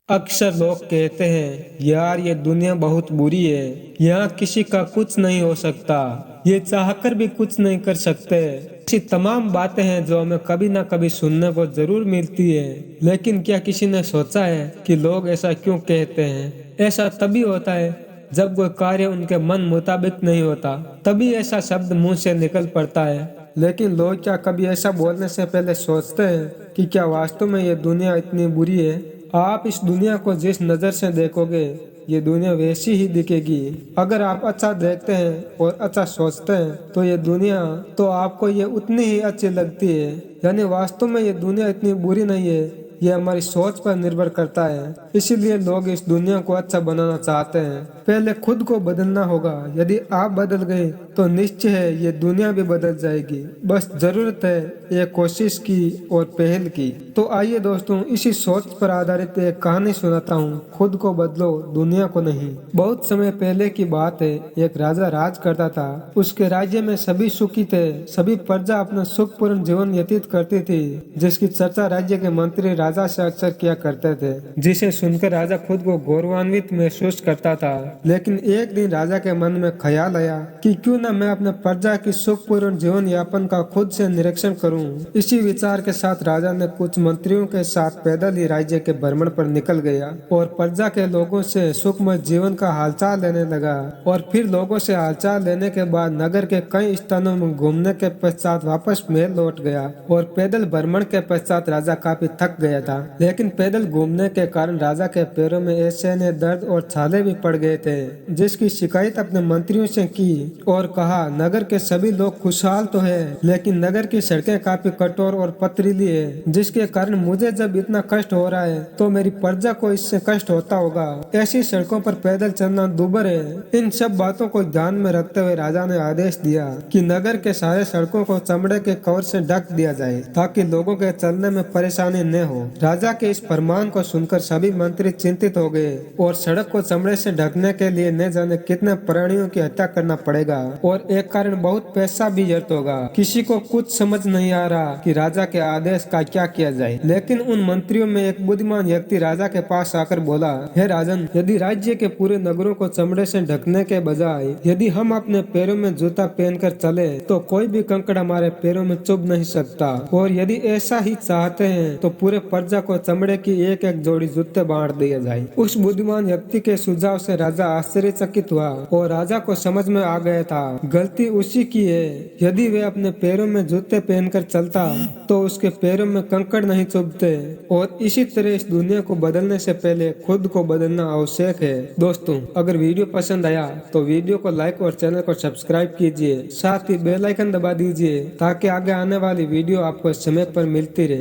अक्सर लोग कहते हैं यार ये दुनिया बहुत बुरी है। यहाँ किसी का कुछ नहीं हो सकता, ये चाहकर भी कुछ नहीं कर सकते। ऐसी तमाम बातें हैं जो हमें कभी ना कभी सुनने को जरूर मिलती है। लेकिन क्या किसी ने सोचा है कि लोग ऐसा क्यों कहते हैं? ऐसा तभी होता है जब कोई कार्य उनके मन मुताबिक नहीं होता, तभी ऐसा शब्द मुंह से निकल पड़ता है। लेकिन लोग क्या कभी ऐसा बोलने से पहले सोचते हैं कि क्या वास्तव में ये दुनिया इतनी बुरी है? आप इस दुनिया को जिस नज़र से देखोगे ये दुनिया वैसी ही दिखेगी। अगर आप अच्छा देखते हैं और अच्छा सोचते हैं तो ये दुनिया तो आपको ये उतनी ही अच्छी लगती है। यानी वास्तव में ये दुनिया इतनी बुरी नहीं है, ये हमारी सोच पर निर्भर करता है। इसीलिए लोग इस दुनिया को अच्छा बनाना चाहते हैं। पहले खुद को बदलना होगा। यदि आप बदल गए तो निश्चय है ये दुनिया भी बदल जाएगी। बस जरूरत है एक कोशिश की और पहल की। तो आइए दोस्तों, इसी सोच पर आधारित एक कहानी सुनाता हूँ, खुद को बदलो दुनिया को नहीं। बहुत समय पहले की बात है, एक राजा राज करता था। उसके राज्य में सभी सुखी थे, सभी प्रजा अपना सुखपूर्ण जीवन व्यतीत करती थी, जिसकी चर्चा राज्य के मंत्री राजा से अक्सर किया करते थे, जिसे सुनकर राजा खुद को गौरवान्वित महसूस करता था। लेकिन एक दिन राजा के मन में ख्याल आया कि क्यों न मैं अपने प्रजा की सुखपूर्ण जीवन यापन का खुद से निरीक्षण करूं। इसी विचार के साथ राजा ने कुछ मंत्रियों के साथ पैदल ही राज्य के भ्रमण पर निकल गया और प्रजा के लोगों से सुखमय जीवन का हालचाल लेने लगा। और फिर लोगों से हालचाल लेने के बाद नगर के कई स्थानों में घूमने के पश्चात वापस महल लौट गया। और पैदल भ्रमण के पश्चात राजा काफी थक गया था, लेकिन पैदल घूमने के कारण राजा के पैरों में असहनीय दर्द और छाले भी पड़ गए थे, जिसकी शिकायत अपने मंत्रियों से की और कहा नगर के सभी लोग खुशहाल तो है, लेकिन नगर की सड़कें काफी कठोर और पथरीली है, जिसके कारण मुझे जब इतना कष्ट हो रहा है तो मेरी प्रजा को इससे कष्ट होता होगा। ऐसी सड़कों पर पैदल चलना दुभर है। इन सब बातों को ध्यान में रखते हुए राजा ने आदेश दिया कि नगर के सारे सड़कों को चमड़े के कवर से ढक दिया जाए, ताकि लोगों के चलने में परेशानी न हो। राजा के इस फरमान को सुनकर सभी मंत्री चिंतित हो गए और सड़क को चमड़े से ढकने के लिए न जाने कितने प्राणियों की हत्या करना पड़ेगा और एक कारण बहुत पैसा भी व्यर्थ होगा। किसी को कुछ समझ नहीं आ रहा कि राजा के आदेश का क्या किया जाए। लेकिन उन मंत्रियों में एक बुद्धिमान व्यक्ति राजा के पास आकर बोला, हे राजन, यदि राज्य के पूरे नगरों को चमड़े से ढकने के बजाय यदि हम अपने पैरों में जूता पहनकर चले तो कोई भी कंकड़ हमारे पैरों में चुभ नहीं सकता। और यदि ऐसा ही चाहते हैं तो पूरे प्रजा को चमड़े की एक एक जोड़ी जूते बांट दिए जाए। उस बुद्धिमान व्यक्ति के सुझाव से राजा आश्चर्यचकित हुआ और राजा को समझ में आ गया था गलती उसी की है। यदि वे अपने पैरों में जूते पहनकर चलता तो उसके पैरों में कंकड़ नहीं चुभते। और इसी तरह इस दुनिया को बदलने से पहले खुद को बदलना आवश्यक है। दोस्तों, अगर वीडियो पसंद आया तो वीडियो को लाइक और चैनल को सब्सक्राइब कीजिए, साथ ही बेल आइकन दबा दीजिए ताकि आगे आने वाली वीडियो आपको समय पर मिलती रहे।